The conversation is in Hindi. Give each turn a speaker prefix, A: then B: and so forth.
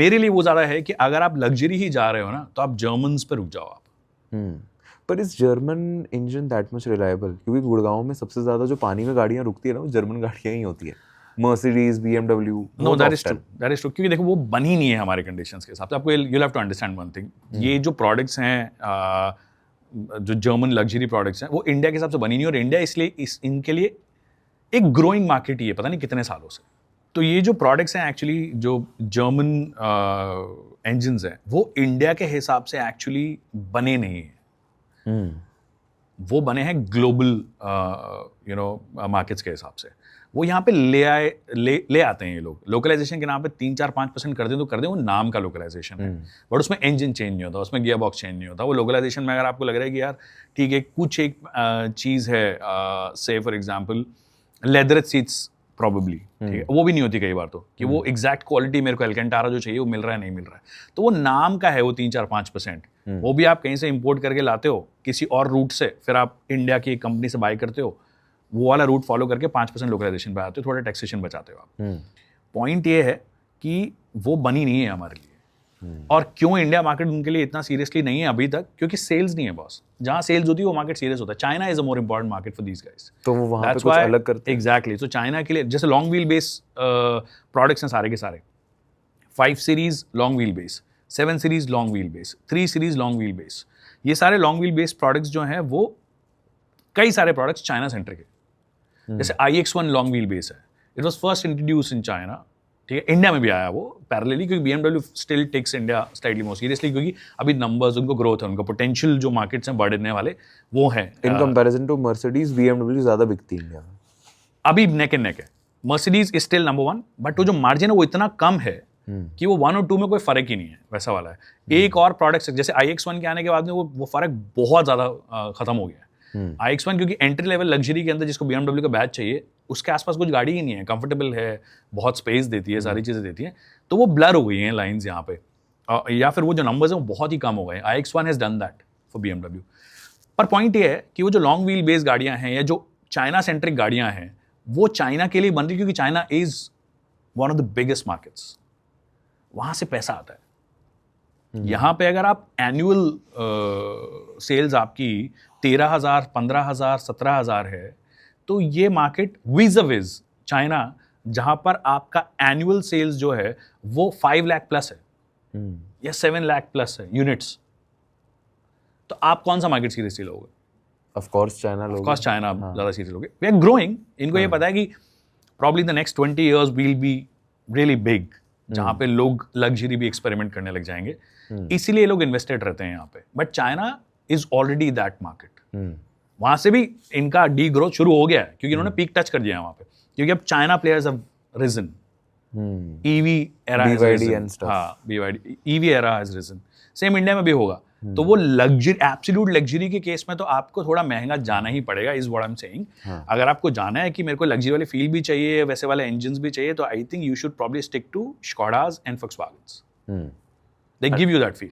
A: मेरे लिए वो ज़्यादा है कि अगर आप लग्जरी ही जा रहे हो ना तो आप जर्मन्स पे रुक जाओ आप।
B: पर इस German engine that much reliable? क्योंकि गुड़गांव में सबसे ज़्यादा जो पानी में गाड़ियाँ रुकती है ना वो जर्मन गाड़ियाँ ही होती है, Mercedes, BMW।
A: No, that is true, क्योंकि देखो वो बनी नहीं है हमारे कंडीशंस के हिसाब से। आपको you have to understand one thing, ये जो प्रोडक्ट्स हैं जो जर्मन लग्जरी प्रोडक्ट्स हैं वो इंडिया के हिसाब से बनी नहीं, और इंडिया इसलिए इनके लिए एक ग्रोइंग मार्केट ही है पता नहीं कितने सालों से। तो ये जो प्रोडक्ट्स हैं एक्चुअली जो जर्मन इंजन्स हैं वो इंडिया के हिसाब से एक्चुअली बने नहीं हैं। वो बने हैं ग्लोबल मार्केट्स के हिसाब से। वो यहाँ पे ले आते हैं ये लोग। लोकलाइजेशन के नाम पे 3-4-5% कर दें तो कर दें, वो नाम का लोकलाइजेशन है, बट उसमें इंजन चेंज नहीं होता, उसमें गियर बॉक्स चेंज नहीं होता। वो लोकलाइजेशन में अगर आपको लग रहा है कि यार ठीक है कुछ एक चीज़ है, से for example leather seats probably, ठीक है, वो भी नहीं होती कई बार तो कि वो एग्जैक्ट क्वालिटी मेरे को एल्केंटारा जो चाहिए वो मिल रहा है नहीं मिल रहा है, तो वो नाम का है वो 3-4-5%। वो भी आप कहीं से इंपोर्ट करके लाते हो किसी और रूट से, फिर आप इंडिया की एक कंपनी से बाय करते हो, वो वाला रूट फॉलो करके 5% लोकलाइजेशन पे आते हो, थोड़ा टैक्सेशन बचाते हो आप। पॉइंट ये है कि वो बनी नहीं है हमारे लिए। और क्यों इंडिया मार्केट उनके लिए इतना सीरियसली नहीं है अभी तक? क्योंकि सेल्स नहीं है बॉस। जहां सेल्स होती है वो मार्केट सीरियस होता है। China is a more important market for these guys,
B: तो वो वहां पे कुछ अलग करते हैं।
A: एग्जैक्टली। तो चाइना के लिए जैसे लॉन्ग व्हील बेस प्रोडक्ट्स हैं सारे के सारे, 5 series long wheel base, 7 series long wheel base, 3 series long wheel base, ये सारे लॉन्ग व्हील बेस प्रोडक्ट्स जो हैं वो कई सारे प्रोडक्ट्स चाइना सेंट्रिक है। जैसे IX1 लॉन्ग व्हील बेस है, it was first introduce in China, ठीक है, इंडिया में भी आया वो पैरेलली, क्योंकि BMW still takes India slightly more seriously, क्योंकि अभी नंबर्स उनको ग्रोथ है, उनका पोटेंशियल जो मार्केट्स हैं बढ़ने वाले वो हैं।
B: In comparison to Mercedes, BMW ज़्यादा बिकती है इंडिया में
A: अभी नेक एंड नेक है। Mercedes is still number 1, but वो जो मार्जिन है वो इतना कम है कि वो 1 और 2 में कोई फर्क ही नहीं है, वैसा वाला है। एक और प्रोडक्ट जैसे IX1 के आने के बाद में वो फर्क बहुत ज़्यादा खत्म हो गया है। IX1 क्योंकि एंट्री लेवल लग्जरी के अंदर जिसको BMW का बैच चाहिए उसके आसपास कुछ गाड़ी ही नहीं है, कंफर्टेबल है, बहुत स्पेस देती है, सारी चीज़ें देती है, तो वो ब्लर हो गई हैं लाइंस यहाँ पे, या फिर वो जो नंबर्स हैं वो बहुत ही कम हो गए। IX1 has done that for BMW। पर पॉइंट ये है कि वो जो लॉन्ग व्हील बेस गाड़ियाँ हैं या जो चाइना सेंट्रिक गाड़ियाँ हैं वो चाइना के लिए बन रही, क्योंकि China is one of the biggest markets, वहाँ से पैसा आता है। यहाँ पे अगर आप एनुअल सेल्स आपकी 13,000, 15,000, 17,000 है, तो ये मार्केट विज चाइना जहाँ पर आपका एनुअल सेल्स जो है वो 5 लाख प्लस है या 7 लाख प्लस है यूनिट्स, तो आप कौन सा मार्केट सीरियसली लोगे?
B: ऑफ कोर्स चाइना लोगे।
A: ऑफ कोर्स चाइना ज़्यादा सीरियस लोगे। We are growing. इनको ये पता है कि probably the next 20 years will be really big, जहाँ पे लोग लग्जरी भी एक्सपेरिमेंट करने लग जाएंगे, इसीलिए लोग इन्वेस्टेड रहते हैं यहाँ पे। But China is already that market. वहाँ से भी इनका डी ग्रोथ शुरू हो गया है क्योंकि इन्होंने पीक टच कर दिया है वहाँ पे, क्योंकि अब China players have reason. EV era has reason. हाँ, BYD EV era has reason. Same India में भी होगा। तो वो लग्जरी, एब्सोल्यूट लग्जरी के केस में तो आपको थोड़ा महंगा जाना ही पड़ेगा, is what I am saying. अगर आपको जाना है कि मेरे को लग्जरी वाली फील भी चाहिए, वैसे वाले इंजन्स भी चाहिए, तो I think you should probably stick to Škodas and Volkswagens। They give you that feel.